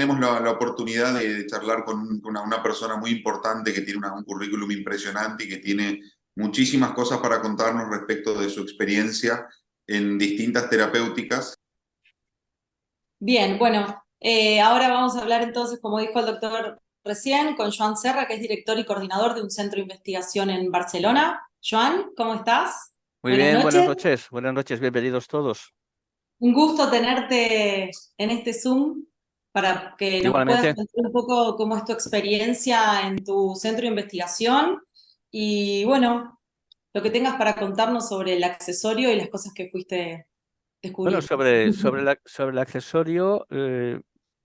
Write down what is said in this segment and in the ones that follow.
tenemos la oportunidad de charlar con una persona muy importante que tiene un currículum impresionante y que tiene muchísimas cosas para contarnos respecto de su experiencia en distintas terapéuticas. Bien, bueno, ahora vamos a hablar entonces, como dijo el doctor recién, con Joan Serra, que es director y coordinador de un centro de investigación en Barcelona. Joan, ¿cómo estás? Muy Buenas bien, noches. buenas noches, bienvenidos todos. Un gusto tenerte en este Zoom para que nos puedas Igualmente, contar un poco cómo es tu experiencia en tu centro de investigación y bueno, lo que tengas para contarnos sobre el accesorio y las cosas que fuiste bueno, descubriendo. sobre el accesorio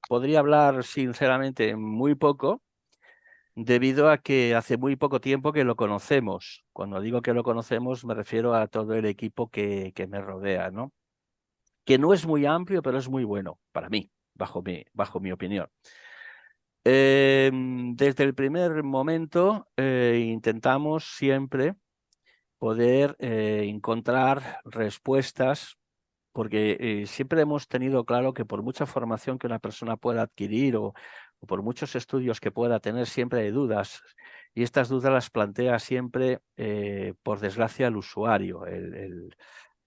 podría hablar sinceramente muy poco, debido a que hace muy poco tiempo que lo conocemos. Cuando digo que lo conocemos, me refiero a todo el equipo que me rodea, ¿no? Que no es muy amplio, pero es muy bueno para mí, bajo mi opinión. Desde el primer momento intentamos siempre poder encontrar respuestas, porque siempre hemos tenido claro que por mucha formación que una persona pueda adquirir o por muchos estudios que pueda tener, siempre hay dudas. Y estas dudas las plantea siempre, por desgracia, el usuario,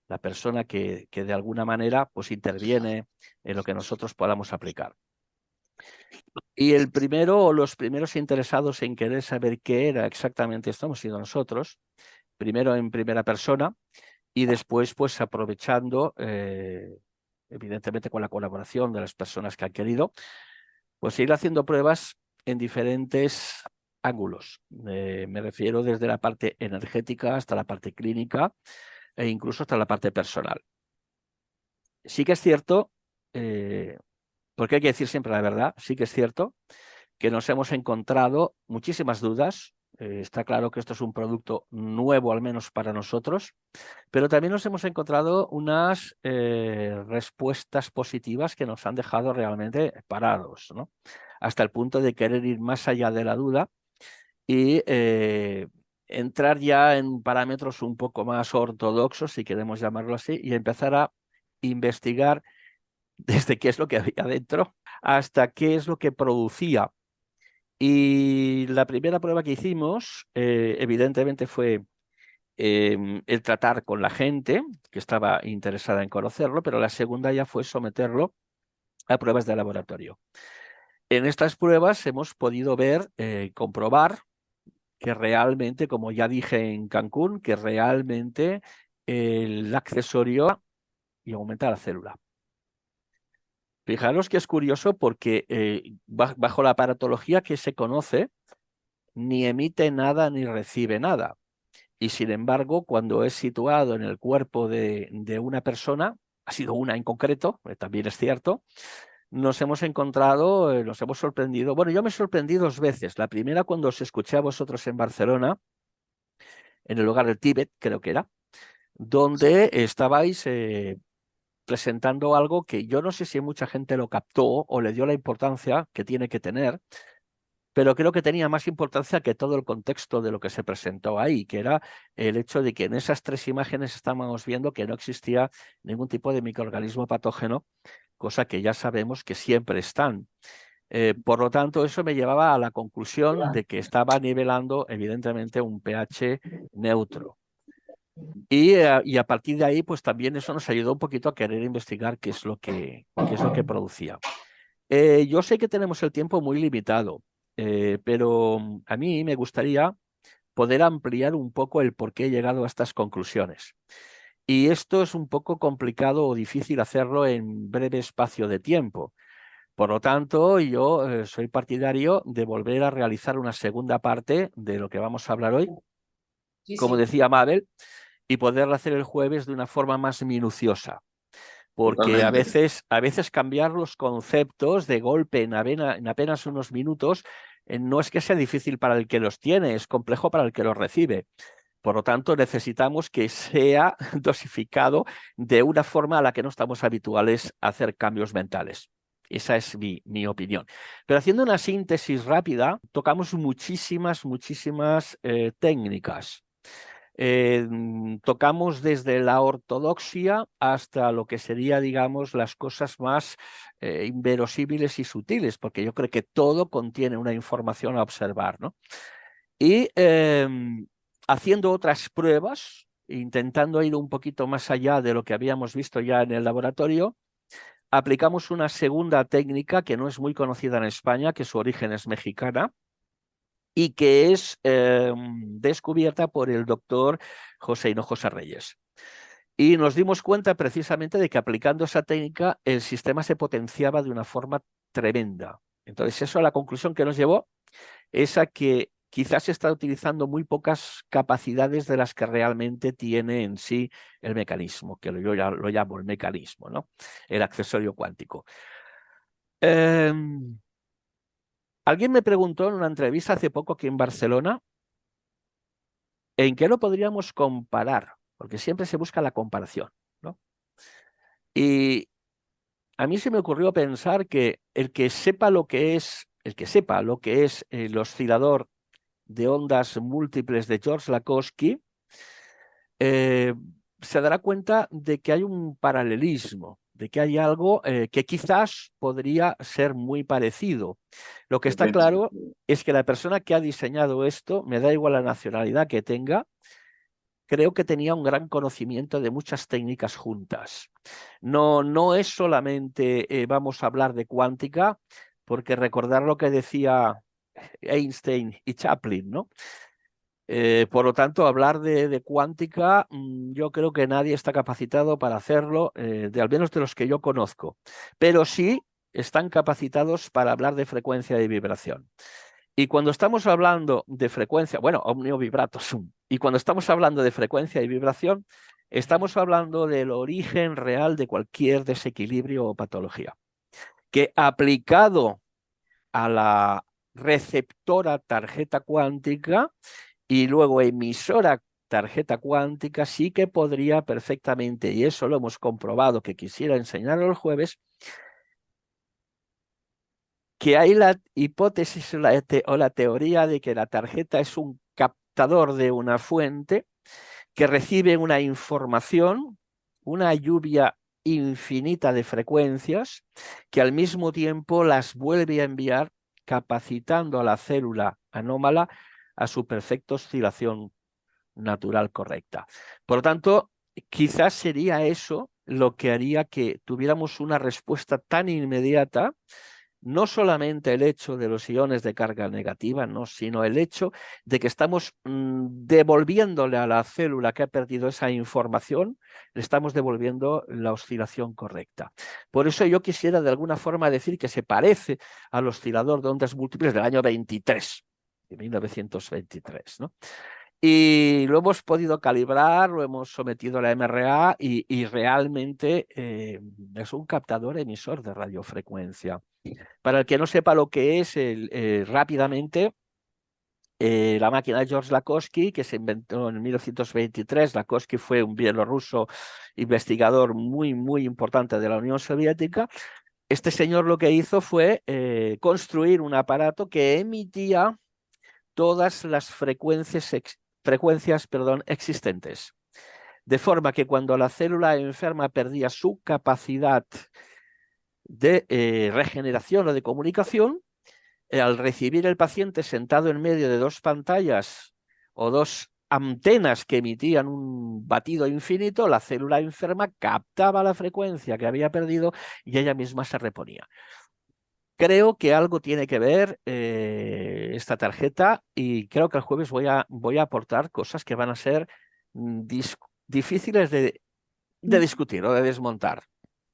la persona que de alguna manera pues, interviene en lo que nosotros podamos aplicar. Y el primero o los primeros interesados en querer saber qué era exactamente esto hemos sido nosotros, primero en primera persona y después pues aprovechando, evidentemente con la colaboración de las personas que han querido, pues ir haciendo pruebas en diferentes ángulos. Me refiero desde la parte energética hasta la parte clínica e incluso hasta la parte personal. Sí que es cierto, porque hay que decir siempre la verdad, sí que es cierto que nos hemos encontrado muchísimas dudas. Está claro que esto es un producto nuevo, al menos para nosotros, pero también nos hemos encontrado unas respuestas positivas que nos han dejado realmente parados, ¿no? Hasta el punto de querer ir más allá de la duda y entrar ya en parámetros un poco más ortodoxos, si queremos llamarlo así, y empezar a investigar desde qué es lo que había dentro hasta qué es lo que producía. Y la primera prueba que hicimos, evidentemente, fue el tratar con la gente que estaba interesada en conocerlo, pero la segunda ya fue someterlo a pruebas de laboratorio. En estas pruebas hemos podido ver, comprobar que realmente, como ya dije en Cancún, que realmente el accesorio y aumenta la célula. Fijaros que es curioso porque bajo la aparatología que se conoce, ni emite nada ni recibe nada. Y sin embargo, cuando es situado en el cuerpo de una persona, ha sido una en concreto, también es cierto, nos hemos encontrado, nos hemos sorprendido. Bueno, yo me sorprendí dos veces. La primera cuando os escuché a vosotros en Barcelona, en el lugar del Tíbet, creo que era, donde estabais presentando algo que yo no sé si mucha gente lo captó o le dio la importancia que tiene que tener, pero creo que tenía más importancia que todo el contexto de lo que se presentó ahí, que era el hecho de que en esas tres imágenes estábamos viendo que no existía ningún tipo de microorganismo patógeno, cosa que ya sabemos que siempre están. Por lo tanto, eso me llevaba a la conclusión de que estaba nivelando, evidentemente, un pH neutro. Y a partir de ahí, pues también eso nos ayudó un poquito a querer investigar qué es lo que producía. Yo sé que tenemos el tiempo muy limitado, pero a mí me gustaría poder ampliar un poco el por qué he llegado a estas conclusiones. Y esto es un poco complicado o difícil hacerlo en breve espacio de tiempo. Por lo tanto, yo soy partidario de volver a realizar una segunda parte de lo que vamos a hablar hoy, Sí, como sí. decía Mabel, y poderlo hacer el jueves de una forma más minuciosa. Porque Totalmente. a veces cambiar los conceptos de golpe en apenas unos minutos no es que sea difícil para el que los tiene, es complejo para el que los recibe. Por lo tanto, necesitamos que sea dosificado de una forma a la que no estamos habituales a hacer cambios mentales. Esa es mi opinión. Pero haciendo una síntesis rápida, tocamos muchísimas técnicas. Tocamos desde la ortodoxia hasta lo que sería, digamos, las cosas más inverosímiles y sutiles, porque yo creo que todo contiene una información a observar, ¿no? Y haciendo otras pruebas, intentando ir un poquito más allá de lo que habíamos visto ya en el laboratorio, aplicamos una segunda técnica que no es muy conocida en España, que su origen es mexicana, y que es descubierta por el doctor José Hinojosa Reyes. Y nos dimos cuenta precisamente de que aplicando esa técnica el sistema se potenciaba de una forma tremenda. Entonces eso, a la conclusión que nos llevó es a que quizás se está utilizando muy pocas capacidades de las que realmente tiene en sí el mecanismo, que yo ya lo llamo el mecanismo, ¿no? El accesorio cuántico. Alguien me preguntó en una entrevista hace poco aquí en Barcelona en qué lo podríamos comparar, porque siempre se busca la comparación, ¿no? Y a mí se me ocurrió pensar que el que sepa lo que es, el oscilador de ondas múltiples de George-Lakhovsky, se dará cuenta de que hay un paralelismo, de que hay algo que quizás podría ser muy parecido. Lo que está claro es que la persona que ha diseñado esto, me da igual la nacionalidad que tenga, creo que tenía un gran conocimiento de muchas técnicas juntas. No es solamente vamos a hablar de cuántica, porque recordar lo que decía Einstein y Chaplin, ¿no? Por lo tanto, hablar de cuántica, yo creo que nadie está capacitado para hacerlo, al menos de los que yo conozco, pero sí están capacitados para hablar de frecuencia y vibración. Y cuando estamos hablando de frecuencia, bueno, omnio vibrato sum, y cuando estamos hablando de frecuencia y vibración, estamos hablando del origen real de cualquier desequilibrio o patología, que aplicado a la receptora tarjeta cuántica y luego emisora tarjeta cuántica, sí que podría perfectamente, y eso lo hemos comprobado, que quisiera enseñarlo el jueves, que hay la hipótesis o la teoría de que la tarjeta es un captador de una fuente que recibe una información, una lluvia infinita de frecuencias, que al mismo tiempo las vuelve a enviar, capacitando a la célula anómala a su perfecta oscilación natural correcta. Por lo tanto, quizás sería eso lo que haría que tuviéramos una respuesta tan inmediata, no solamente el hecho de los iones de carga negativa, no, sino el hecho de que estamos devolviéndole a la célula que ha perdido esa información, le estamos devolviendo la oscilación correcta. Por eso yo quisiera de alguna forma decir que se parece al oscilador de ondas múltiples del año 23, de 1923, ¿no? Y lo hemos podido calibrar, lo hemos sometido a la MRA y realmente es un captador emisor de radiofrecuencia. Para el que no sepa lo que es, rápidamente, la máquina de George Lakhovsky, que se inventó en 1923, Lakhovsky fue un bielorruso investigador muy, muy importante de la Unión Soviética. Este señor lo que hizo fue construir un aparato que emitía todas las frecuencias existentes. De forma que cuando la célula enferma perdía su capacidad de regeneración o de comunicación, al recibir el paciente sentado en medio de dos pantallas o dos antenas que emitían un batido infinito, la célula enferma captaba la frecuencia que había perdido y ella misma se reponía. Creo que algo tiene que ver esta tarjeta y creo que el jueves voy a aportar cosas que van a ser difíciles de discutir o de desmontar.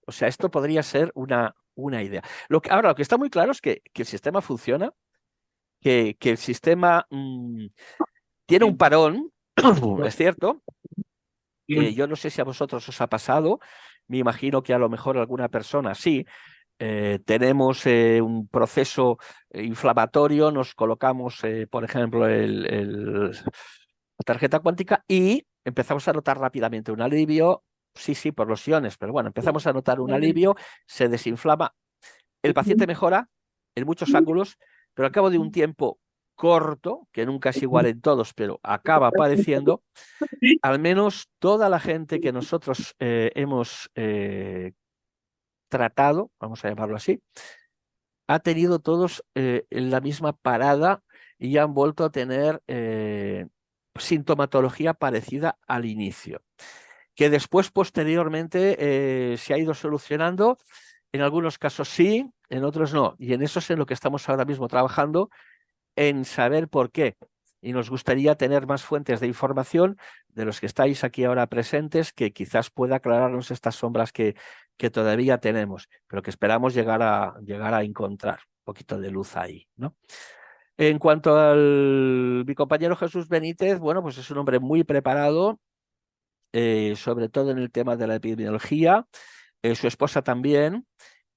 O sea, esto podría ser una idea. Ahora, lo que está muy claro es que el sistema funciona, que el sistema tiene un parón, es cierto. Yo no sé si a vosotros os ha pasado, me imagino que a lo mejor alguna persona sí. Tenemos un proceso inflamatorio, nos colocamos, por ejemplo, la tarjeta cuántica y empezamos a notar rápidamente un alivio. Sí, por los iones, pero bueno, empezamos a notar un alivio, se desinflama, el paciente mejora en muchos ángulos, pero al cabo de un tiempo corto, que nunca es igual en todos, pero acaba apareciendo, al menos toda la gente que nosotros hemos tratado, vamos a llamarlo así, ha tenido todos la misma parada y han vuelto a tener sintomatología parecida al inicio, que después posteriormente se ha ido solucionando. En algunos casos sí, en otros no. Y en eso es en lo que estamos ahora mismo trabajando, en saber por qué. Y nos gustaría tener más fuentes de información de los que estáis aquí ahora presentes, que quizás pueda aclararnos estas sombras que todavía tenemos, pero que esperamos llegar a encontrar un poquito de luz ahí, ¿no? En cuanto al mi compañero Jesús Benítez, bueno, pues es un hombre muy preparado, sobre todo en el tema de la epidemiología, su esposa también,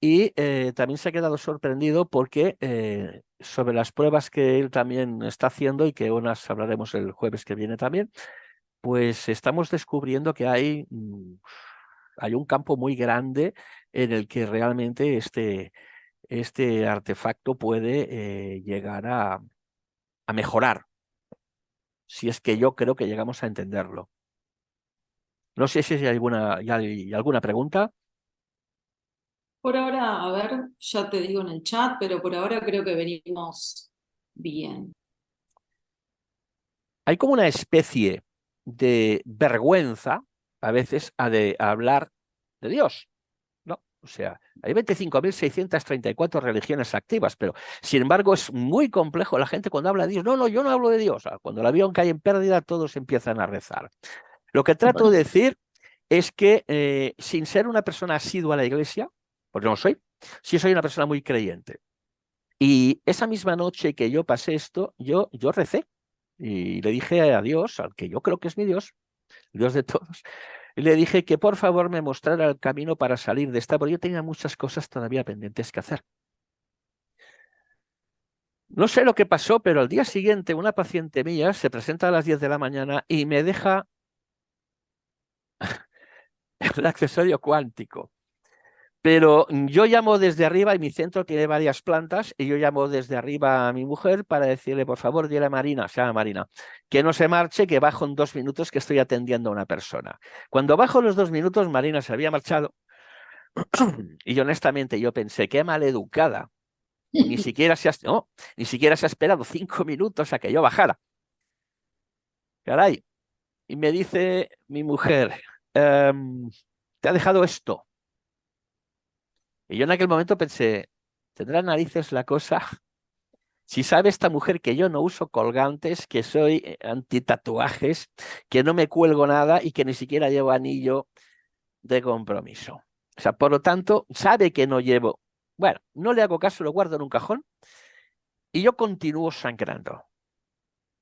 y también se ha quedado sorprendido porque sobre las pruebas que él también está haciendo, y que unas hablaremos el jueves que viene también, pues estamos descubriendo que hay un campo muy grande en el que realmente este artefacto puede llegar a mejorar, si es que yo creo que llegamos a entenderlo. No sé si hay alguna pregunta. Por ahora, a ver, ya te digo en el chat, pero por ahora creo que venimos bien. Hay como una especie de vergüenza a veces a hablar de Dios, ¿no? O sea, hay 25.634 religiones activas, pero sin embargo es muy complejo la gente cuando habla de Dios. No, no, yo no hablo de Dios. Cuando el avión cae en pérdida, todos empiezan a rezar. Lo que trato de decir es que sin ser una persona asidua a la iglesia, porque no soy, sí soy una persona muy creyente. Y esa misma noche que yo pasé esto, yo recé y le dije a Dios, al que yo creo que es mi Dios, Dios de todos, y le dije que por favor me mostrara el camino para salir de esta, porque yo tenía muchas cosas todavía pendientes que hacer. No sé lo que pasó, pero al día siguiente una paciente mía se presenta a las 10 de la mañana y me deja el accesorio cuántico. Pero yo llamo desde arriba, y mi centro tiene varias plantas, y yo llamo desde arriba a mi mujer para decirle, por favor, dile a Marina, se llama Marina, que no se marche, que bajo en 2 minutos, que estoy atendiendo a una persona. Cuando bajo los 2 minutos, Marina se había marchado, y honestamente yo pensé, qué maleducada, ni siquiera ni siquiera se ha esperado 5 minutos a que yo bajara. Caray. Y me dice mi mujer, te ha dejado esto. Y yo en aquel momento pensé, ¿tendrá narices la cosa? Si sabe esta mujer que yo no uso colgantes, que soy anti-tatuajes, que no me cuelgo nada y que ni siquiera llevo anillo de compromiso. O sea, por lo tanto, sabe que no llevo. Bueno, no le hago caso, lo guardo en un cajón y yo continúo sangrando.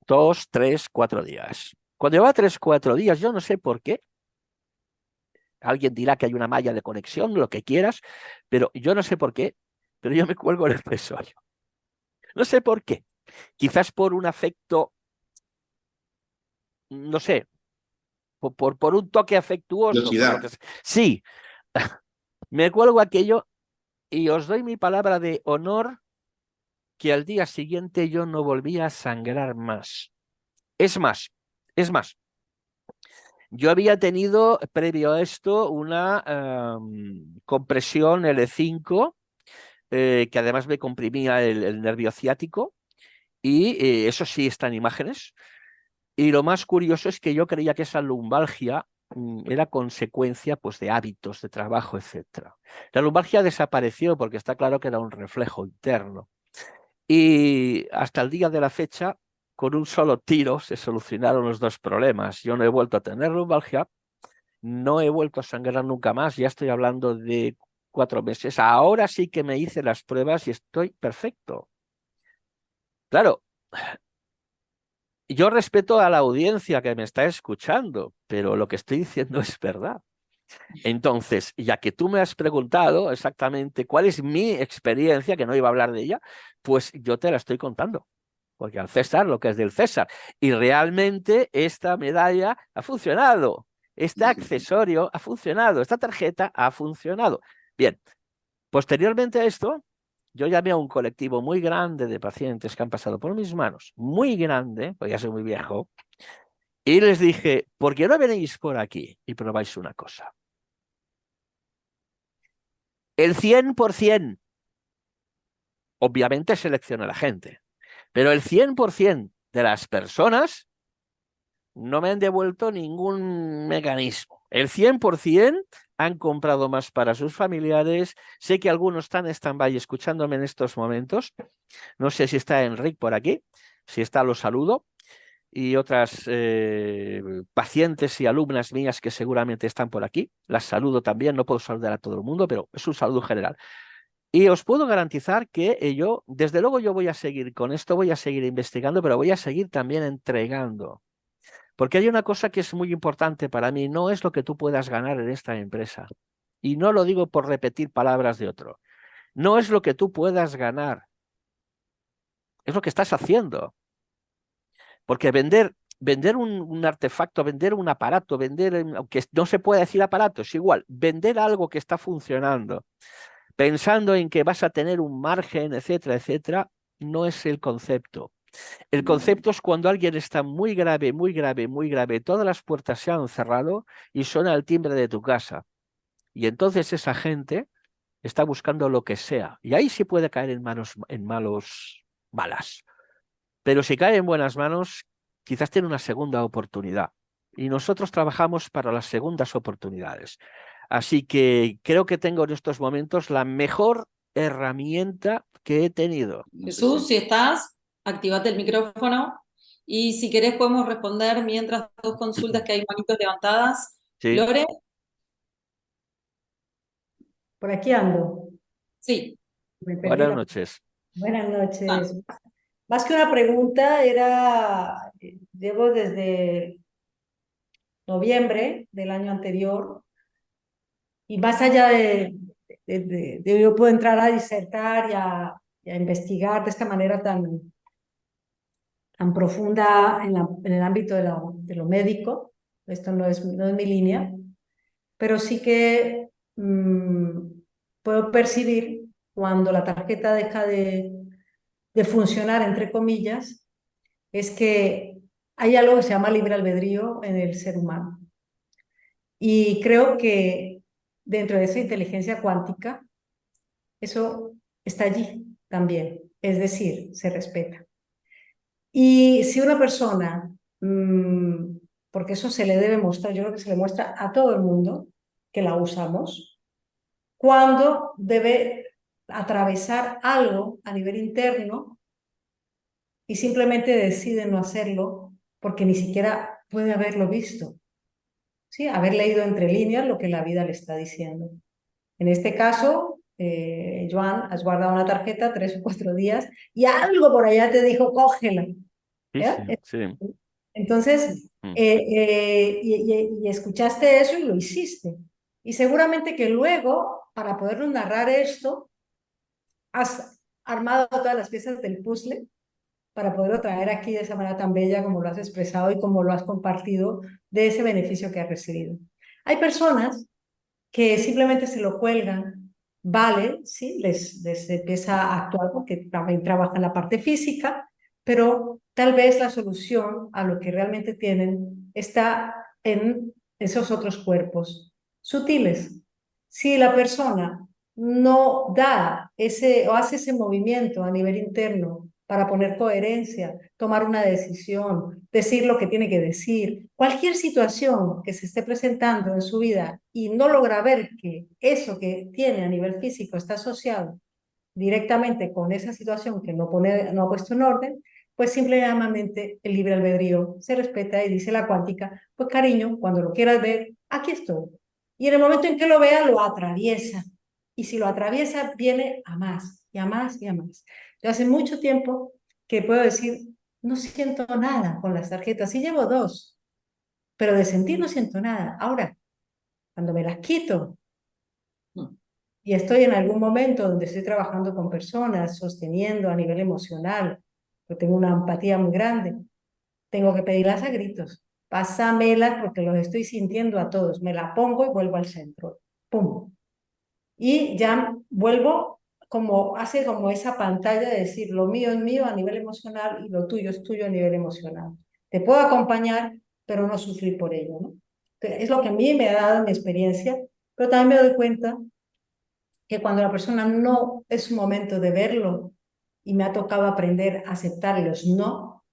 2, 3, 4 días. Cuando lleva 3, 4 días, yo no sé por qué. Alguien dirá que hay una malla de conexión, lo que quieras, pero yo no sé por qué, pero yo me cuelgo el accesorio. No sé por qué. Quizás por un afecto, no sé, por un toque afectuoso. Por lo que sí, me cuelgo aquello y os doy mi palabra de honor que al día siguiente yo no volví a sangrar más. Es más, yo había tenido previo a esto una compresión L5, que además me comprimía el nervio ciático, y eso sí está en imágenes. Y lo más curioso es que yo creía que esa lumbalgia era consecuencia, pues, de hábitos de trabajo, etc. La lumbalgia desapareció porque está claro que era un reflejo interno. Y hasta el día de la fecha, con un solo tiro se solucionaron los 2 problemas. Yo no he vuelto a tener lumbalgia, no he vuelto a sangrar nunca más, ya estoy hablando de 4 meses. Ahora sí que me hice las pruebas y estoy perfecto. Claro, yo respeto a la audiencia que me está escuchando, pero lo que estoy diciendo es verdad. Entonces, ya que tú me has preguntado exactamente cuál es mi experiencia, que no iba a hablar de ella, pues yo te la estoy contando. Porque al César lo que es del César. Y realmente esta medalla ha funcionado. Este accesorio ha funcionado. Esta tarjeta ha funcionado. Bien, posteriormente a esto, yo llamé a un colectivo muy grande de pacientes que han pasado por mis manos, muy grande, porque ya soy muy viejo, y les dije, ¿por qué no venís por aquí y probáis una cosa? El 100%, obviamente selecciona a la gente, pero el 100% de las personas no me han devuelto ningún mecanismo. El 100% han comprado más para sus familiares. Sé que algunos están en stand-by escuchándome en estos momentos. No sé si está Enric por aquí. Si está, lo saludo. Y otras pacientes y alumnas mías que seguramente están por aquí. Las saludo también. No puedo saludar a todo el mundo, pero es un saludo general. Y os puedo garantizar que yo, desde luego yo voy a seguir con esto, voy a seguir investigando, pero voy a seguir también entregando. Porque hay una cosa que es muy importante para mí, no es lo que tú puedas ganar en esta empresa. Y no lo digo por repetir palabras de otro. No es lo que tú puedas ganar, es lo que estás haciendo. Porque vender un artefacto, vender un aparato, aunque no se puede decir aparato, es igual, vender algo que está funcionando, pensando en que vas a tener un margen, etcétera, etcétera, no es el concepto. El concepto es cuando alguien está muy grave, muy grave, muy grave, todas las puertas se han cerrado y suena el timbre de tu casa. Y entonces esa gente está buscando lo que sea. Y ahí sí puede caer en malos balas. Pero si cae en buenas manos, quizás tiene una segunda oportunidad. Y nosotros trabajamos para las segundas oportunidades. Así que creo que tengo en estos momentos la mejor herramienta que he tenido. Jesús, si estás, activate el micrófono y si querés podemos responder mientras dos consultas que hay manitos levantadas. Sí. Lore, Por aquí ando. sí. Me perdí Buenas la... noches. Buenas Ah, noches. Más que una pregunta, llevo desde noviembre del año anterior y más allá yo puedo entrar a disertar y a investigar de esta manera tan profunda en el ámbito de lo médico. Esto no es mi línea, pero sí que puedo percibir cuando la tarjeta deja de funcionar, entre comillas, es que hay algo que se llama libre albedrío en el ser humano. Y creo que dentro de esa inteligencia cuántica, eso está allí también, es decir, se respeta. Y si una persona, porque eso se le debe mostrar, yo creo que se le muestra a todo el mundo que la usamos, cuando debe atravesar algo a nivel interno y simplemente decide no hacerlo porque ni siquiera puede haberlo visto, ¿sí? Haber leído entre líneas lo que la vida le está diciendo. En este caso, Joan, has guardado una tarjeta 3 o 4 días y algo por allá te dijo, cógela. Sí, ¿Eh? sí, sí. Entonces, Mm. y escuchaste eso y lo hiciste. Y seguramente que luego, para podernos narrar esto, has armado todas las piezas del puzzle para poderlo traer aquí de esa manera tan bella como lo has expresado y como lo has compartido de ese beneficio que has recibido. Hay personas que simplemente se lo cuelgan, vale, sí, les empieza a actuar porque también trabajan la parte física, pero tal vez la solución a lo que realmente tienen está en esos otros cuerpos sutiles. Si la persona no da ese o hace ese movimiento a nivel interno para poner coherencia, tomar una decisión, decir lo que tiene que decir, cualquier situación que se esté presentando en su vida y no logra ver que eso que tiene a nivel físico está asociado directamente con esa situación que no ha puesto en orden, pues simplemente el libre albedrío se respeta y dice la cuántica, pues cariño, cuando lo quieras ver, aquí estoy. Y en el momento en que lo vea, lo atraviesa. Y si lo atraviesa, viene a más, y a más, y a más. Yo hace mucho tiempo que puedo decir, no siento nada con las tarjetas, sí llevo 2, pero de sentir no siento nada. Ahora, cuando me las quito y estoy en algún momento donde estoy trabajando con personas, sosteniendo a nivel emocional, yo tengo una empatía muy grande, tengo que pedirlas a gritos. Pásamelas porque los estoy sintiendo a todos. Me la pongo y vuelvo al centro. ¡Pum! Y ya vuelvo hace como esa pantalla de decir, lo mío es mío a nivel emocional y lo tuyo es tuyo a nivel emocional. Te puedo acompañar, pero no sufrir por ello, ¿no? Es lo que a mí me ha dado mi experiencia, pero también me doy cuenta que cuando la persona no es su momento de verlo y me ha tocado aprender a aceptar los no,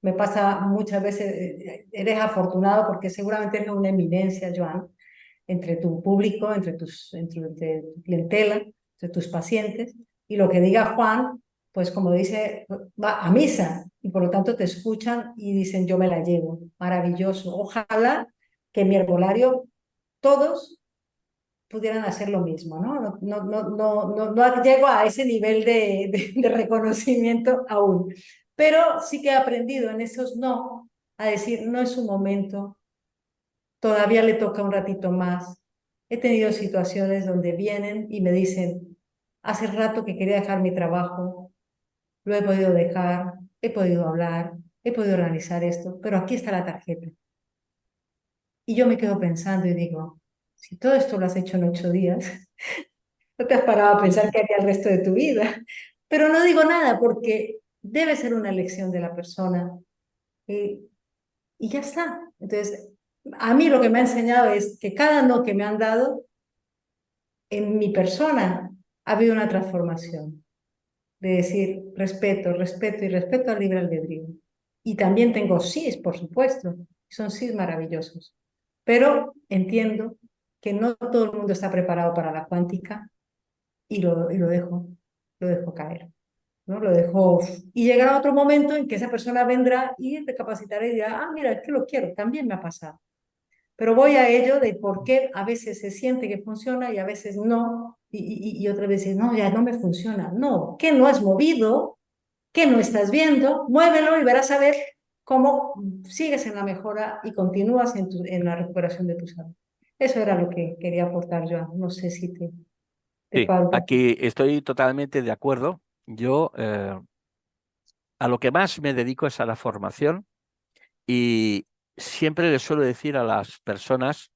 me pasa muchas veces, eres afortunado porque seguramente eres una eminencia, Joan, entre tu público, entre tu clientela, entre tus pacientes, y lo que diga Juan, pues como dice, va a misa, y por lo tanto te escuchan y dicen, yo me la llevo, maravilloso. Ojalá que en mi herbolario todos pudieran hacer lo mismo, ¿no? No llego a ese nivel de reconocimiento aún, pero sí que he aprendido en esos no a decir, no es su momento, todavía le toca un ratito más. He tenido situaciones donde vienen y me dicen, hace rato que quería dejar mi trabajo, lo he podido dejar, he podido hablar, he podido organizar esto, pero aquí está la tarjeta. Y yo me quedo pensando y digo, si todo esto lo has hecho en 8 días, no te has parado a pensar qué haría el resto de tu vida. Pero no digo nada porque debe ser una elección de la persona. Y ya está. Entonces, a mí lo que me ha enseñado es que cada no que me han dado en mi persona ha habido una transformación de decir respeto, respeto y respeto al libre albedrío. Y también tengo sís, por supuesto, son sís maravillosos. Pero entiendo que no todo el mundo está preparado para la cuántica y lo dejo caer. ¿No? Lo dejo y llegará otro momento en que esa persona vendrá y recapacitará y dirá, ah, mira, es que lo quiero, también me ha pasado. Pero voy a ello de por qué a veces se siente que funciona y a veces no, y otra vez dice, no, ya no me funciona. No, ¿qué no has movido? ¿Qué no estás viendo? Muévelo y verás a ver cómo sigues en la mejora y continúas en la recuperación de tu salud. Eso era lo que quería aportar yo. No sé si te Sí, pago. aquí estoy totalmente de acuerdo. Yo a lo que más me dedico es a la formación y siempre les suelo decir a las personas,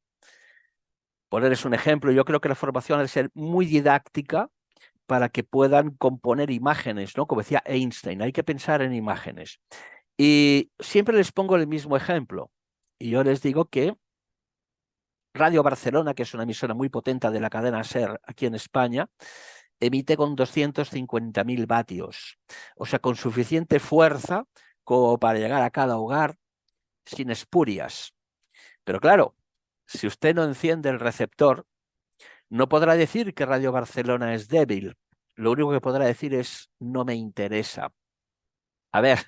ponerles un ejemplo, yo creo que la formación debe ser muy didáctica para que puedan componer imágenes, ¿no? Como decía Einstein, hay que pensar en imágenes. Y siempre les pongo el mismo ejemplo. Y yo les digo que Radio Barcelona, que es una emisora muy potente de la cadena SER aquí en España, emite con 250.000 vatios, o sea, con suficiente fuerza como para llegar a cada hogar sin espurias. Pero claro, si usted no enciende el receptor, no podrá decir que Radio Barcelona es débil. Lo único que podrá decir es no me interesa. A ver,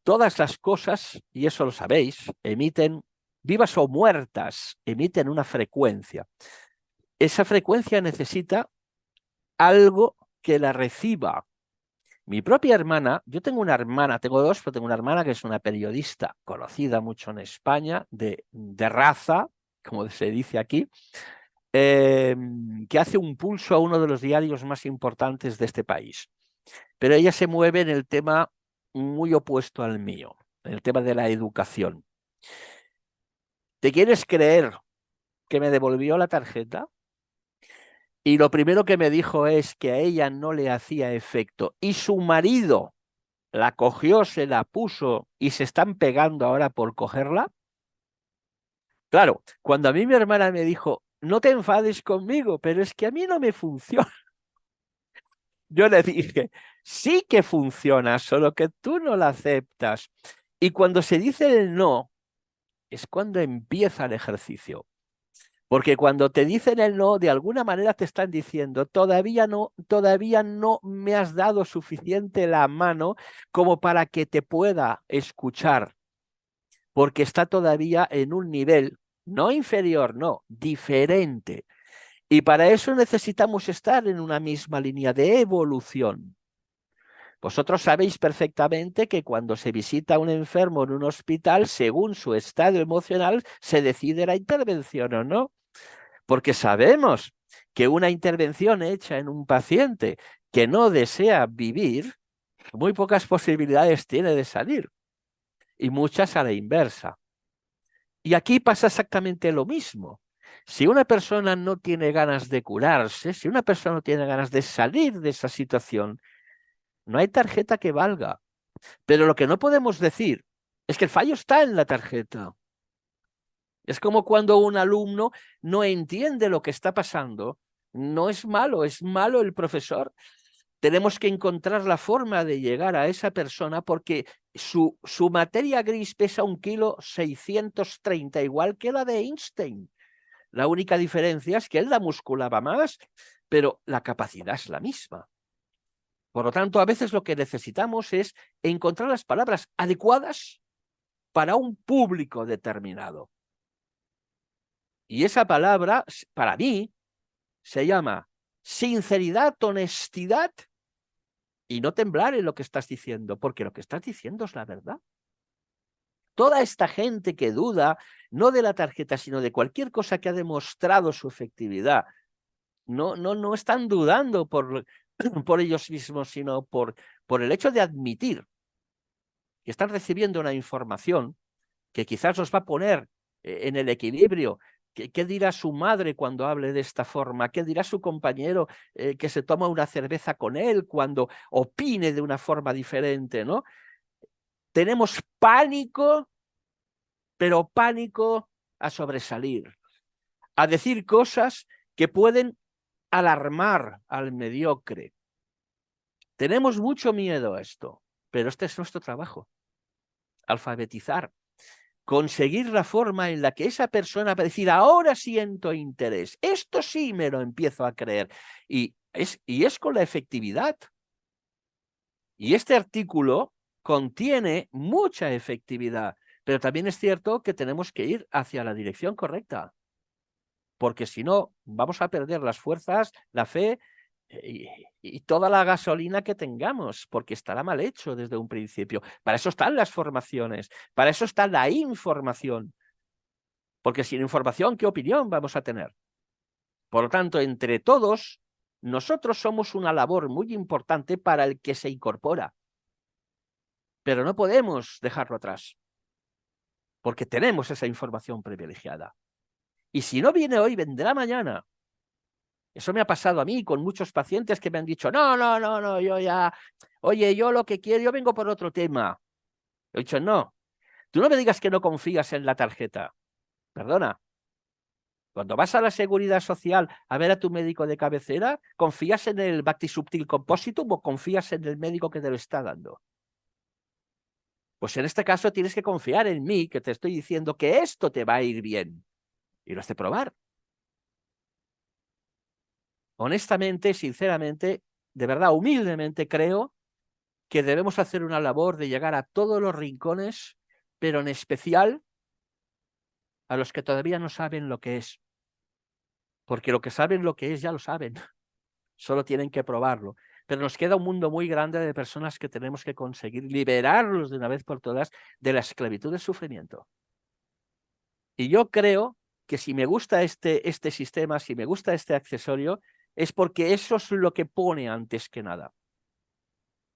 todas las cosas, y eso lo sabéis, emiten, vivas o muertas, emiten una frecuencia. Esa frecuencia necesita algo que la reciba. Mi propia hermana, yo tengo una hermana, tengo dos, pero tengo una hermana que es una periodista conocida mucho en España, de raza, como se dice aquí, que hace un pulso a uno de los diarios más importantes de este país. Pero ella se mueve en el tema muy opuesto al mío, en el tema de la educación. ¿Te quieres creer que me devolvió la tarjeta? Y lo primero que me dijo es que a ella no le hacía efecto y su marido la cogió, se la puso y se están pegando ahora por cogerla. Claro, cuando a mí mi hermana me dijo, no te enfades conmigo, pero es que a mí no me funciona. Yo le dije, sí que funciona, solo que tú no la aceptas. Y cuando se dice el no, es cuando empieza el ejercicio. Porque cuando te dicen el no, de alguna manera te están diciendo, todavía no me has dado suficiente la mano como para que te pueda escuchar, porque está todavía en un nivel, no inferior, no, diferente. Y para eso necesitamos estar en una misma línea de evolución. Vosotros sabéis perfectamente que cuando se visita a un enfermo en un hospital, según su estado emocional, se decide la intervención o no. Porque sabemos que una intervención hecha en un paciente que no desea vivir, muy pocas posibilidades tiene de salir y muchas a la inversa. Y aquí pasa exactamente lo mismo. Si una persona no tiene ganas de curarse, si una persona no tiene ganas de salir de esa situación, no hay tarjeta que valga. Pero lo que no podemos decir es que el fallo está en la tarjeta. Es como cuando un alumno no entiende lo que está pasando. No es malo el profesor. Tenemos que encontrar la forma de llegar a esa persona porque su materia gris pesa 1,630 kilos, igual que la de Einstein. La única diferencia es que él la musculaba más, pero la capacidad es la misma. Por lo tanto, a veces lo que necesitamos es encontrar las palabras adecuadas para un público determinado. Y esa palabra, para mí, se llama sinceridad, honestidad y no temblar en lo que estás diciendo, porque lo que estás diciendo es la verdad. Toda esta gente que duda, no de la tarjeta, sino de cualquier cosa que ha demostrado su efectividad, no están dudando por ellos mismos, sino por el hecho de admitir que están recibiendo una información que quizás los va a poner en el equilibrio. ¿Qué dirá su madre cuando hable de esta forma? ¿Qué dirá su compañero que se toma una cerveza con él cuando opine de una forma diferente, ¿no? Tenemos pánico, pero pánico a sobresalir, a decir cosas que pueden alarmar al mediocre. Tenemos mucho miedo a esto, pero este es nuestro trabajo. Alfabetizar. Conseguir la forma en la que esa persona va a decir, ahora siento interés, esto sí me lo empiezo a creer. Y es con la efectividad. Y este artículo contiene mucha efectividad, pero también es cierto que tenemos que ir hacia la dirección correcta, porque si no, vamos a perder las fuerzas, la fe y toda la gasolina que tengamos, porque estará mal hecho desde un principio. Para eso están las formaciones, para eso está la información, porque sin información, ¿qué opinión vamos a tener? Por lo tanto, entre todos, nosotros somos una labor muy importante para el que se incorpora, pero no podemos dejarlo atrás, porque tenemos esa información privilegiada. Y si no viene hoy, vendrá mañana. Eso me ha pasado a mí con muchos pacientes que me han dicho, no, yo ya, oye, yo lo que quiero, yo vengo por otro tema. He dicho, no, tú no me digas que no confías en la tarjeta. Perdona. Cuando vas a la Seguridad Social a ver a tu médico de cabecera, ¿confías en el Bactisubtil Compositum o confías en el médico que te lo está dando? Pues en este caso tienes que confiar en mí, que te estoy diciendo que esto te va a ir bien. Y lo has de probar. Honestamente, sinceramente, de verdad, humildemente creo que debemos hacer una labor de llegar a todos los rincones, pero en especial a los que todavía no saben lo que es. Porque lo que saben lo que es ya lo saben. Solo tienen que probarlo. Pero nos queda un mundo muy grande de personas que tenemos que conseguir liberarlos de una vez por todas de la esclavitud del sufrimiento. Y yo creo que si me gusta este sistema, si me gusta este accesorio, es porque eso es lo que pone antes que nada.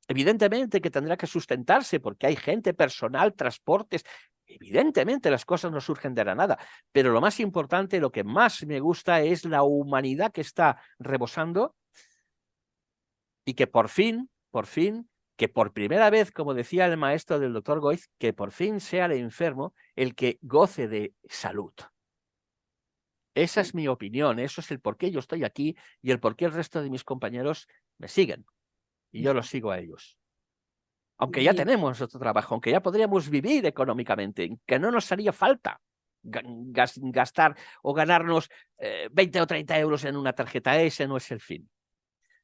Evidentemente que tendrá que sustentarse porque hay gente, personal, transportes. Evidentemente las cosas no surgen de la nada, pero lo más importante, lo que más me gusta es la humanidad que está rebosando y que por fin, que por primera vez, como decía el maestro del doctor Goiz, que por fin sea el enfermo el que goce de salud. Esa es mi opinión, eso es el por qué yo estoy aquí y el por qué el resto de mis compañeros me siguen y yo los sigo a ellos. Aunque ya tenemos otro trabajo, aunque ya podríamos vivir económicamente, que no nos haría falta gastar o ganarnos 20 o 30 euros en una tarjeta, ese no es el fin.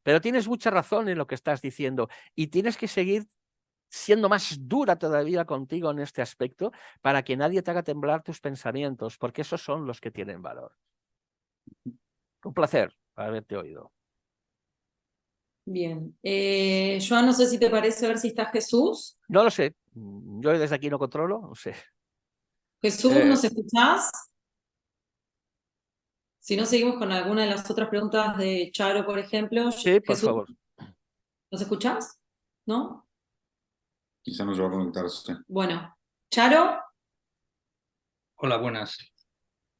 Pero tienes mucha razón en lo que estás diciendo y tienes que seguir siendo más dura todavía contigo en este aspecto para que nadie te haga temblar tus pensamientos, porque esos son los que tienen valor. Un placer haberte oído. Bien. Joan, no sé si te parece ver si está Jesús. No lo sé. Yo desde aquí no controlo, no sé. Jesús, ¿nos escuchás? Si no, seguimos con alguna de las otras preguntas de Charo, por ejemplo. Sí, por Jesús, favor. ¿nos escuchás? ¿No? Quizá no se va a conectarse. Bueno, Charo. Hola, buenas.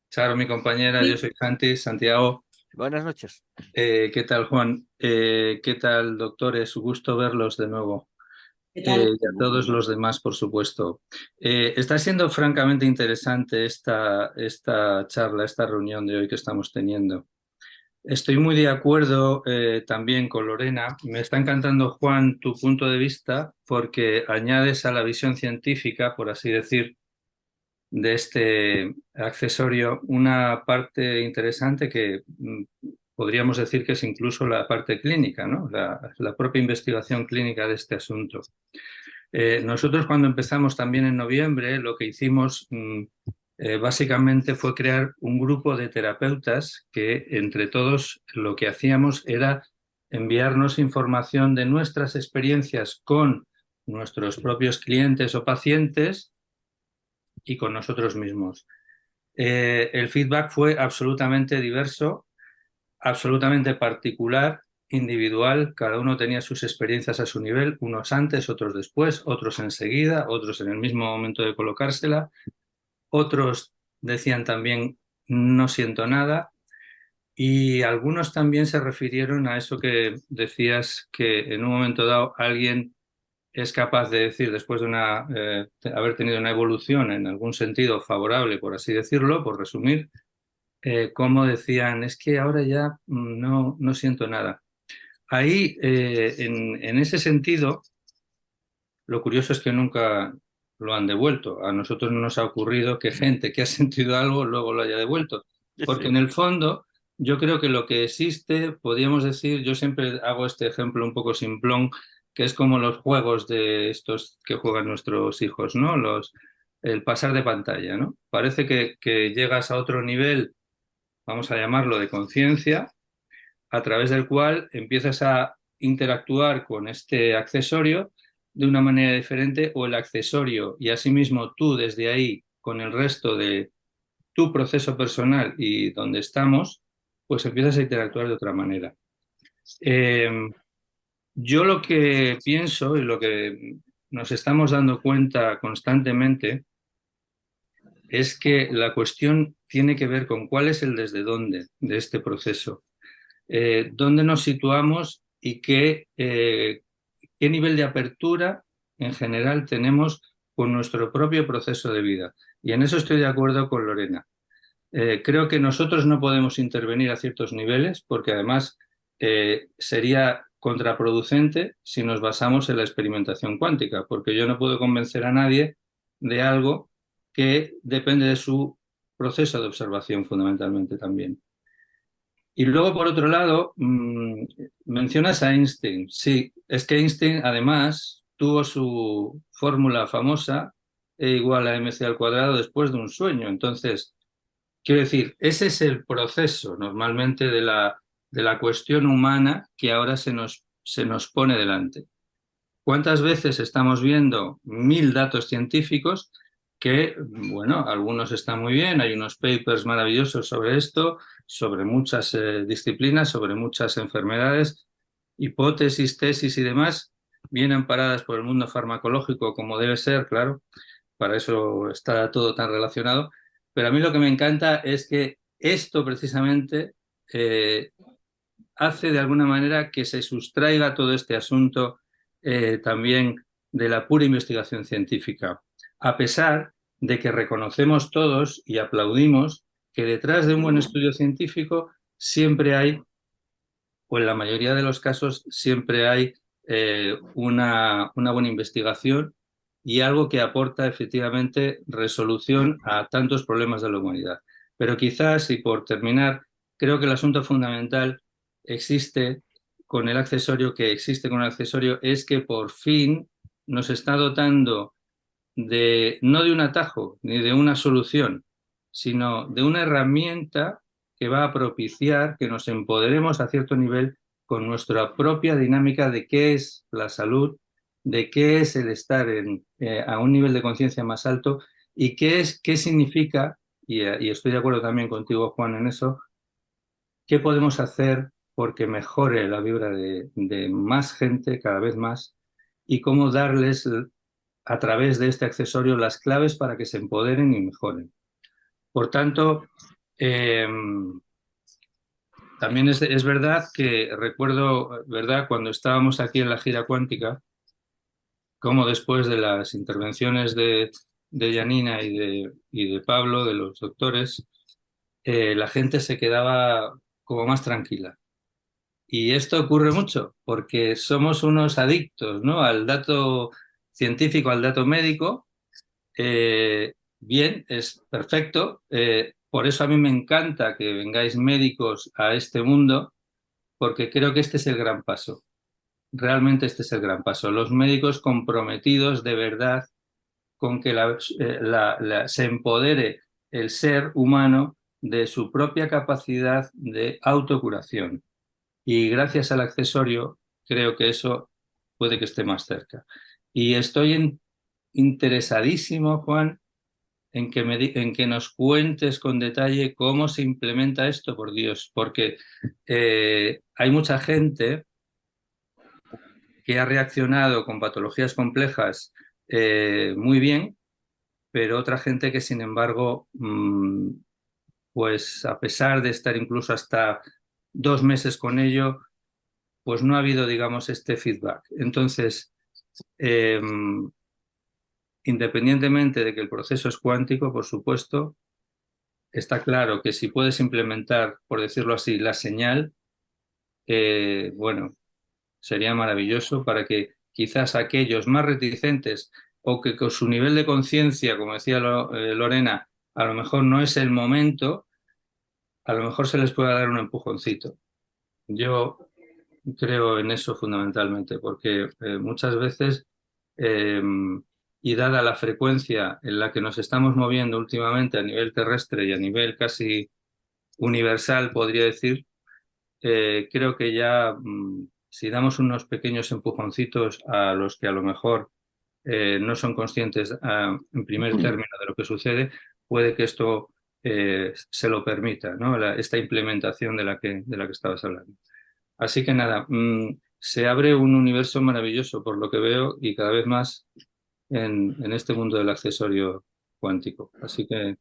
Charo, mi compañera, yo soy Santi, Santiago. Buenas noches. ¿Qué tal, Juan? ¿Qué tal, doctor? Es un gusto verlos de nuevo. ¿Qué tal? Y a todos los demás, por supuesto. Está siendo francamente interesante esta charla, esta reunión de hoy que estamos teniendo. Estoy muy de acuerdo también con Lorena. Me está encantando, Juan, tu punto de vista, porque añades a la visión científica, por así decir, de este accesorio una parte interesante que podríamos decir que es incluso la parte clínica, ¿no? La propia investigación clínica de este asunto. Nosotros cuando empezamos también en noviembre, lo que hicimos básicamente fue crear un grupo de terapeutas que entre todos lo que hacíamos era enviarnos información de nuestras experiencias con nuestros propios clientes o pacientes y con nosotros mismos. El feedback fue absolutamente diverso, absolutamente particular, individual. Cada uno tenía sus experiencias a su nivel, unos antes, otros después, otros enseguida, otros en el mismo momento de colocársela. Otros decían también, no siento nada. Y algunos también se refirieron a eso que decías, que en un momento dado alguien es capaz de decir, después de haber tenido una evolución en algún sentido favorable, por así decirlo, por resumir, como decían, es que ahora ya no siento nada. Ahí, en ese sentido, lo curioso es que nunca lo han devuelto. A nosotros no nos ha ocurrido que gente que ha sentido algo luego lo haya devuelto. Porque Sí. en el fondo, yo creo que lo que existe, podríamos decir, yo siempre hago este ejemplo un poco simplón, que es como los juegos de estos que juegan nuestros hijos, ¿no? El pasar de pantalla, ¿no? Parece que llegas a otro nivel, vamos a llamarlo de conciencia, a través del cual empiezas a interactuar con este accesorio de una manera diferente o el accesorio y asimismo tú desde ahí con el resto de tu proceso personal y donde estamos, pues empiezas a interactuar de otra manera. Yo lo que pienso y lo que nos estamos dando cuenta constantemente es que la cuestión tiene que ver con cuál es el desde dónde de este proceso. Dónde nos situamos y qué nivel de apertura en general tenemos con nuestro propio proceso de vida. Y en eso estoy de acuerdo con Lorena. Creo que nosotros no podemos intervenir a ciertos niveles porque además sería contraproducente si nos basamos en la experimentación cuántica, porque yo no puedo convencer a nadie de algo que depende de su proceso de observación fundamentalmente también. Y luego, por otro lado, mencionas a Einstein. Sí, es que Einstein además tuvo su fórmula famosa, E igual a mc al cuadrado, después de un sueño. Entonces, quiero decir, ese es el proceso normalmente de la cuestión humana que ahora se nos pone delante. ¿Cuántas veces estamos viendo 1000 datos científicos que, bueno, algunos están muy bien, hay unos papers maravillosos sobre esto, sobre muchas disciplinas, sobre muchas enfermedades, hipótesis, tesis y demás, bien amparadas por el mundo farmacológico como debe ser, claro, para eso está todo tan relacionado, pero a mí lo que me encanta es que esto precisamente hace de alguna manera que se sustraiga todo este asunto también de la pura investigación científica, a pesar de que reconocemos todos y aplaudimos que detrás de un buen estudio científico siempre hay, o en la mayoría de los casos, siempre hay una buena investigación y algo que aporta efectivamente resolución a tantos problemas de la humanidad. Pero quizás, y por terminar, creo que el asunto fundamental existe con el accesorio, que existe con el accesorio, es que por fin nos está dotando no de un atajo ni de una solución, sino de una herramienta que va a propiciar que nos empoderemos a cierto nivel con nuestra propia dinámica de qué es la salud, de qué es el estar a un nivel de conciencia más alto y qué significa, y estoy de acuerdo también contigo, Juan, en eso, qué podemos hacer porque mejore la vibra de más gente cada vez más y cómo darles a través de este accesorio las claves para que se empoderen y mejoren. Por tanto, También es verdad que recuerdo, ¿verdad?, cuando estábamos aquí en la gira cuántica, como después de las intervenciones de Janina y de Pablo, de los doctores, la gente se quedaba como más tranquila. Y esto ocurre mucho porque somos unos adictos, ¿no?, al dato científico, al dato médico. Bien, es perfecto. Por eso a mí me encanta que vengáis médicos a este mundo, porque creo que este es el gran paso. Realmente este es el gran paso. Los médicos comprometidos de verdad con que se empodere el ser humano de su propia capacidad de autocuración. Y gracias al accesorio, creo que eso puede que esté más cerca. Y estoy interesadísimo, Juan, en que nos cuentes con detalle cómo se implementa esto, por Dios, porque hay mucha gente que ha reaccionado con patologías complejas muy bien, pero otra gente que, sin embargo, pues a pesar de estar incluso hasta 2 meses con ello, pues no ha habido, digamos, este feedback. Entonces, independientemente de que el proceso es cuántico, por supuesto, está claro que si puedes implementar, por decirlo así, la señal, bueno, sería maravilloso para que quizás aquellos más reticentes o que con su nivel de conciencia, como decía Lorena, a lo mejor no es el momento, a lo mejor se les pueda dar un empujoncito. Yo creo en eso fundamentalmente, porque muchas veces, y dada la frecuencia en la que nos estamos moviendo últimamente a nivel terrestre y a nivel casi universal, podría decir, creo que ya si damos unos pequeños empujoncitos a los que a lo mejor no son conscientes en primer término de lo que sucede, puede que esto se lo permita, ¿no? Esta implementación de la que estabas hablando. Así que nada, se abre un universo maravilloso por lo que veo y cada vez más en este mundo del accesorio cuántico. Así que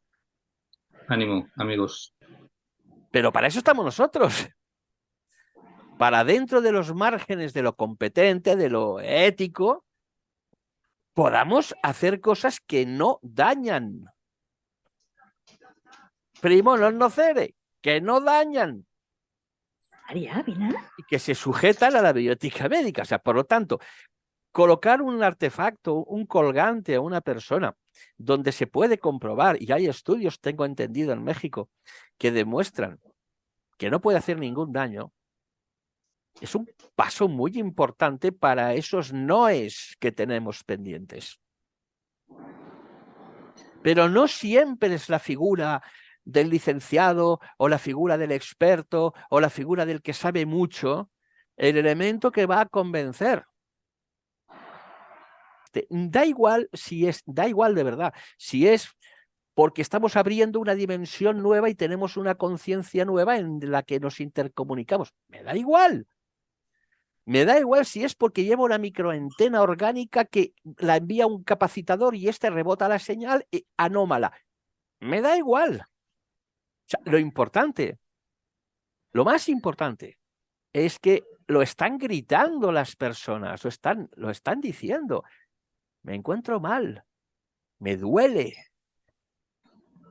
ánimo, amigos. Pero para eso estamos nosotros. Para dentro de los márgenes de lo competente, de lo ético, podamos hacer cosas que no dañan. Primo non nocere, que no dañan. Y que se sujetan a la bioética médica. O sea, por lo tanto, colocar un artefacto, un colgante a una persona donde se puede comprobar, y hay estudios, tengo entendido, en México, que demuestran que no puede hacer ningún daño, es un paso muy importante para esos noes que tenemos pendientes. Pero no siempre es la figura del licenciado o la figura del experto o la figura del que sabe mucho el elemento que va a convencer. Da igual si es, da igual de verdad, si es porque estamos abriendo una dimensión nueva y tenemos una conciencia nueva en la que nos intercomunicamos. Me da igual. Me da igual si es porque lleva una microantena orgánica que la envía un capacitador y este rebota la señal anómala. Me da igual. O sea, lo importante, lo más importante, es que lo están gritando las personas, lo están diciendo. Me encuentro mal, me duele,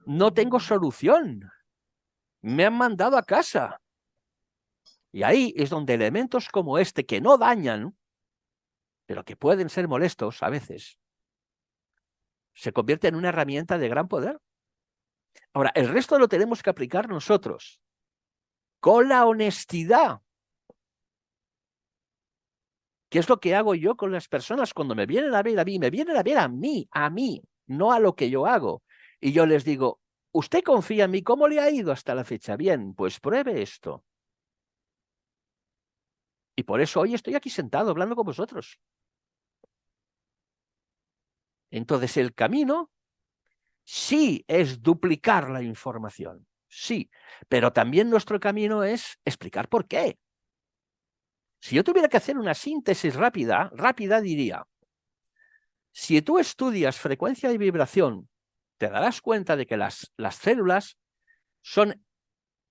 no tengo solución, me han mandado a casa. Y ahí es donde elementos como este, que no dañan, pero que pueden ser molestos a veces, se convierten en una herramienta de gran poder. Ahora, el resto lo tenemos que aplicar nosotros, con la honestidad. ¿Qué es lo que hago yo con las personas cuando me vienen a ver a mí? Me vienen a ver a mí, no a lo que yo hago. Y yo les digo, ¿usted confía en mí? ¿Cómo le ha ido hasta la fecha? Bien, pues pruebe esto. Y por eso hoy estoy aquí sentado hablando con vosotros. Entonces el camino sí es duplicar la información, sí, pero también nuestro camino es explicar por qué. Si yo tuviera que hacer una síntesis rápida diría, si tú estudias frecuencia y vibración, te darás cuenta de que las células son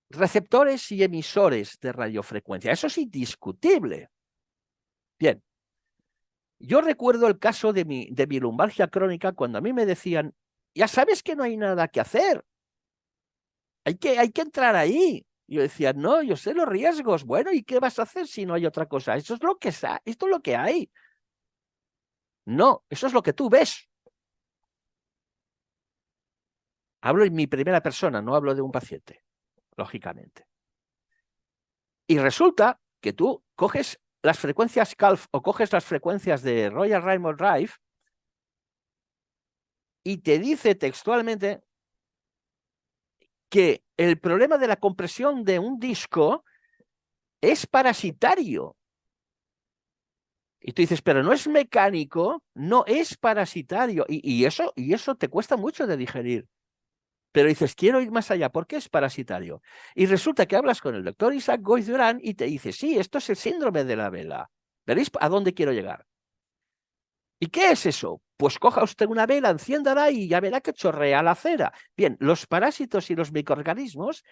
receptores y emisores de radiofrecuencia. Eso es indiscutible. Bien. Yo recuerdo el caso de mi lumbalgia crónica cuando a mí me decían, ya sabes que no hay nada que hacer. Hay que entrar ahí. Yo decía, no, yo sé los riesgos. Bueno, ¿y qué vas a hacer si no hay otra cosa? Esto es lo que hay. No, eso es lo que tú ves. Hablo en mi primera persona, no hablo de un paciente, lógicamente. Y resulta que tú coges las frecuencias CALF o coges las frecuencias de Royal Rainbow Drive y te dice textualmente que el problema de la compresión de un disco es parasitario. Y tú dices, pero no es mecánico, no es parasitario. Y eso te cuesta mucho de digerir. Pero dices, quiero ir más allá, ¿por qué es parasitario? Y resulta que hablas con el doctor Isaac Goiz Durán y te dice, sí, esto es el síndrome de la vela. ¿Veréis a dónde quiero llegar? ¿Y qué es eso? Pues coja usted una vela, enciéndala y ya verá que chorrea la cera. Bien, los parásitos y los microorganismos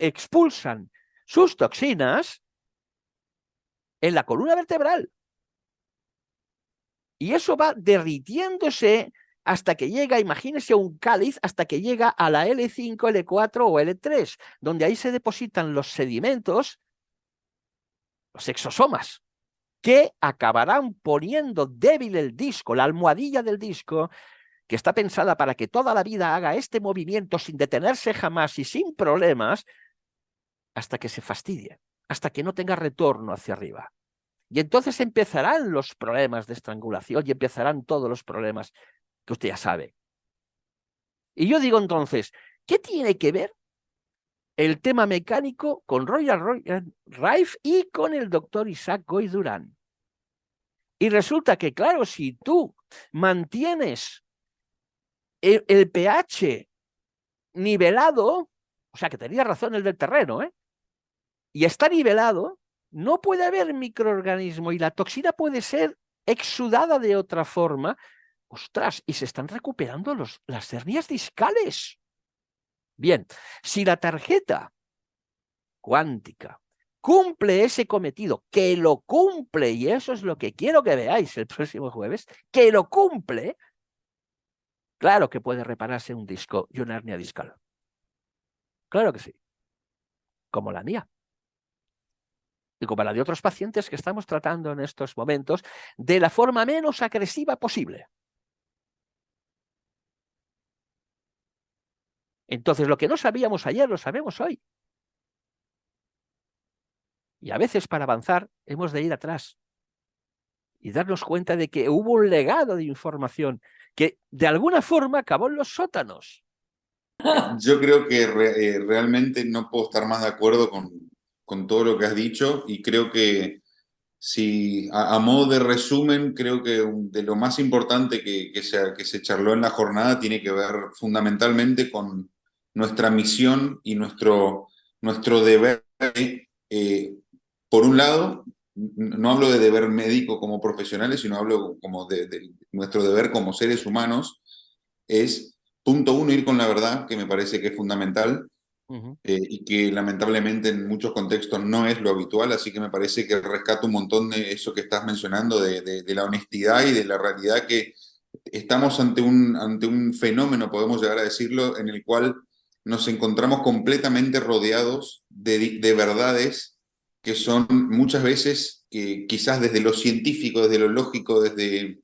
expulsan sus toxinas en la columna vertebral. Y eso va derritiéndose hasta que llega, imagínese un cáliz, hasta que llega a la L5, L4 o L3, donde ahí se depositan los sedimentos, los exosomas, que acabarán poniendo débil el disco, la almohadilla del disco, que está pensada para que toda la vida haga este movimiento sin detenerse jamás y sin problemas, hasta que se fastidie, hasta que no tenga retorno hacia arriba. Y entonces empezarán los problemas de estrangulación y empezarán todos los problemas que usted ya sabe. Y yo digo entonces, ¿qué tiene que ver el tema mecánico con Royal Rife y con el doctor Isaac Goiz Durán? Y resulta que, claro, si tú mantienes el pH nivelado, o sea que tenía razón el del terreno, y está nivelado, no puede haber microorganismo y la toxina puede ser exudada de otra forma. ¡Ostras! Y se están recuperando las hernias discales. Bien, si la tarjeta cuántica cumple ese cometido, que lo cumple, y eso es lo que quiero que veáis el próximo jueves, que lo cumple, claro que puede repararse un disco y una hernia discal. Claro que sí. Como la mía. Y como la de otros pacientes que estamos tratando en estos momentos, de la forma menos agresiva posible. Entonces, lo que no sabíamos ayer, lo sabemos hoy. Y a veces para avanzar hemos de ir atrás y darnos cuenta de que hubo un legado de información que de alguna forma acabó en los sótanos. Yo creo que realmente no puedo estar más de acuerdo con todo lo que has dicho y creo que si a modo de resumen, creo que de lo más importante que se charló en la jornada tiene que ver fundamentalmente con nuestra misión y nuestro deber. Por un lado, no hablo de deber médico como profesionales, sino hablo como de nuestro deber como seres humanos, es, punto uno, ir con la verdad, que me parece que es fundamental. Y que lamentablemente en muchos contextos no es lo habitual, así que me parece que rescato un montón de eso que estás mencionando, de la honestidad y de la realidad que estamos ante un fenómeno, podemos llegar a decirlo, en el cual nos encontramos completamente rodeados de verdades que son muchas veces, que quizás desde lo científico, desde lo lógico, desde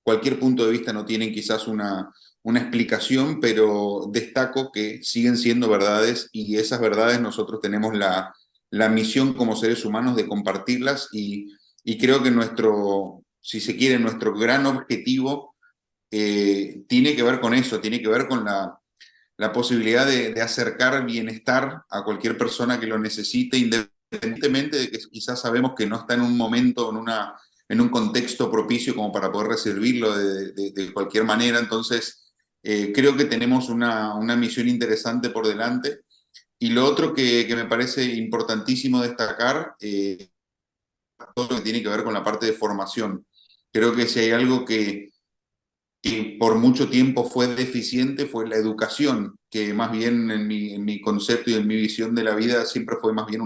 cualquier punto de vista no tienen quizás una explicación, pero destaco que siguen siendo verdades y esas verdades nosotros tenemos la misión como seres humanos de compartirlas y creo que si se quiere, nuestro gran objetivo tiene que ver con eso, tiene que ver con la posibilidad de acercar bienestar a cualquier persona que lo necesite, independientemente de que quizás sabemos que no está en un momento, en un contexto propicio como para poder recibirlo de cualquier manera. Entonces, creo que tenemos una misión interesante por delante. Y lo otro que me parece importantísimo destacar, todo lo que tiene que ver con la parte de formación. Creo que si hay algo que por mucho tiempo fue deficiente, fue la educación que más bien en mi concepto y en mi visión de la vida siempre fue más bien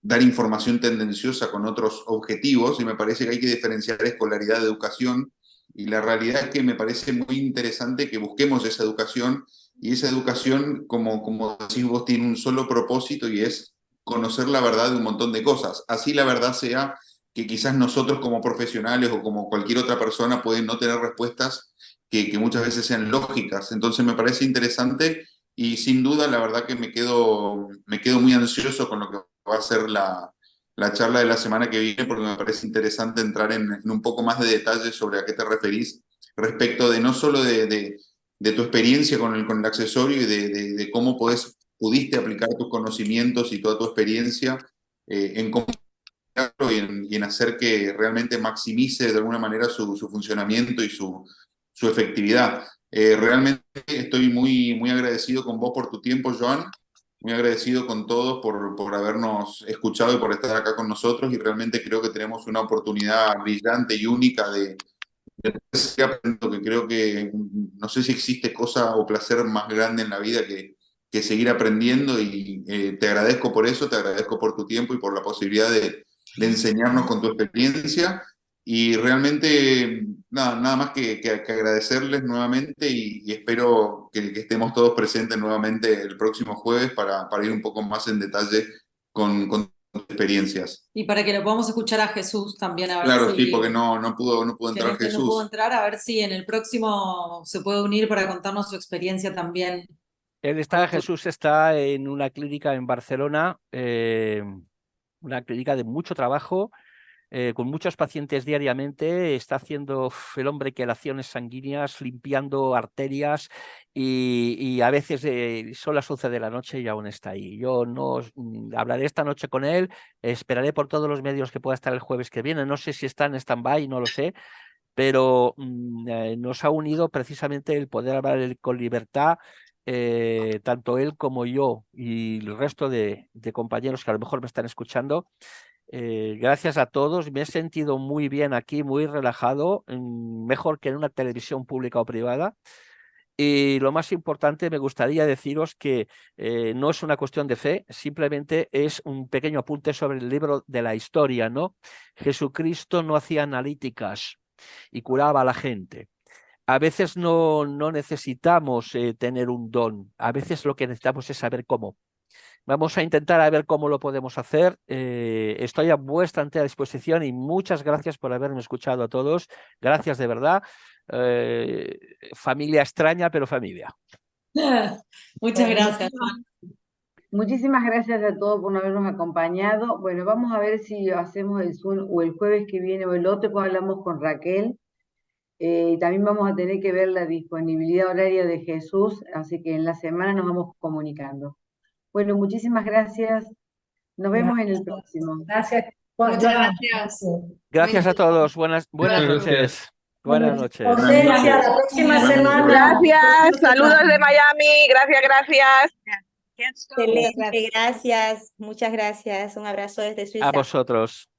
dar información tendenciosa con otros objetivos, y me parece que hay que diferenciar escolaridad de educación, y la realidad es que me parece muy interesante que busquemos esa educación, y esa educación, como decís vos, tiene un solo propósito, y es conocer la verdad de un montón de cosas. Así la verdad sea que quizás nosotros como profesionales o como cualquier otra persona pueden no tener respuestas que muchas veces sean lógicas. Entonces me parece interesante, y sin duda la verdad que me quedo muy ansioso con lo que va a ser la charla de la semana que viene, porque me parece interesante entrar en un poco más de detalle sobre a qué te referís respecto de no solo de tu experiencia con el accesorio, y de cómo pudiste aplicar tus conocimientos y toda tu experiencia en cómo y en hacer que realmente maximice de alguna manera su funcionamiento y su efectividad. Realmente estoy muy agradecido con vos por tu tiempo, Joan, muy agradecido con todos por habernos escuchado y por estar acá con nosotros, y realmente creo que tenemos una oportunidad brillante y única de seguir aprendiendo, que creo que no sé si existe cosa o placer más grande en la vida que seguir aprendiendo, y te agradezco por eso, te agradezco por tu tiempo y por la posibilidad de enseñarnos con tu experiencia, y realmente nada más que agradecerles nuevamente, y espero que estemos todos presentes nuevamente el próximo jueves para ir un poco más en detalle con tus experiencias. Y para que lo podamos escuchar a Jesús también, a ver Claro, si... sí, porque no pudo que entrar no pudo Jesús. entrar, a ver si en el próximo se puede unir para contarnos su experiencia también. Jesús está en una clínica en Barcelona, una clínica de mucho trabajo, con muchos pacientes diariamente. Está haciendo el hombre quelaciones sanguíneas, limpiando arterias, y a veces son las 11 de la noche y aún está ahí. Yo no hablaré esta noche con él, esperaré por todos los medios que pueda estar el jueves que viene. No sé si está en stand-by, no lo sé, pero nos ha unido precisamente el poder hablar con libertad, tanto él como yo y el resto de compañeros que a lo mejor me están escuchando. Gracias a todos, me he sentido muy bien aquí, muy relajado, mejor que en una televisión pública o privada. Y lo más importante, me gustaría deciros que no es una cuestión de fe, simplemente es un pequeño apunte sobre el libro de la historia, ¿no? Jesucristo no hacía analíticas y curaba a la gente. A veces no necesitamos tener un don, a veces lo que necesitamos es saber cómo. Vamos a intentar a ver cómo lo podemos hacer. Estoy a vuestra entera disposición, y muchas gracias por haberme escuchado a todos. Gracias de verdad. Familia extraña, pero familia. Muchas gracias. Muchísimas gracias a todos por habernos acompañado. Bueno, vamos a ver si hacemos el Zoom o el jueves que viene o el otro, pues hablamos con Raquel. También vamos a tener que ver la disponibilidad horaria de Jesús, así que en la semana nos vamos comunicando. Bueno, muchísimas gracias. Nos vemos en el próximo. Gracias. Muchas gracias. Gracias a todos. Buenas Gracias. noches. Buenas noches. Ausencia, la próxima semana. Gracias, saludos de Miami, gracias. Excelente, gracias, muchas gracias. Un abrazo desde Suiza. A vosotros.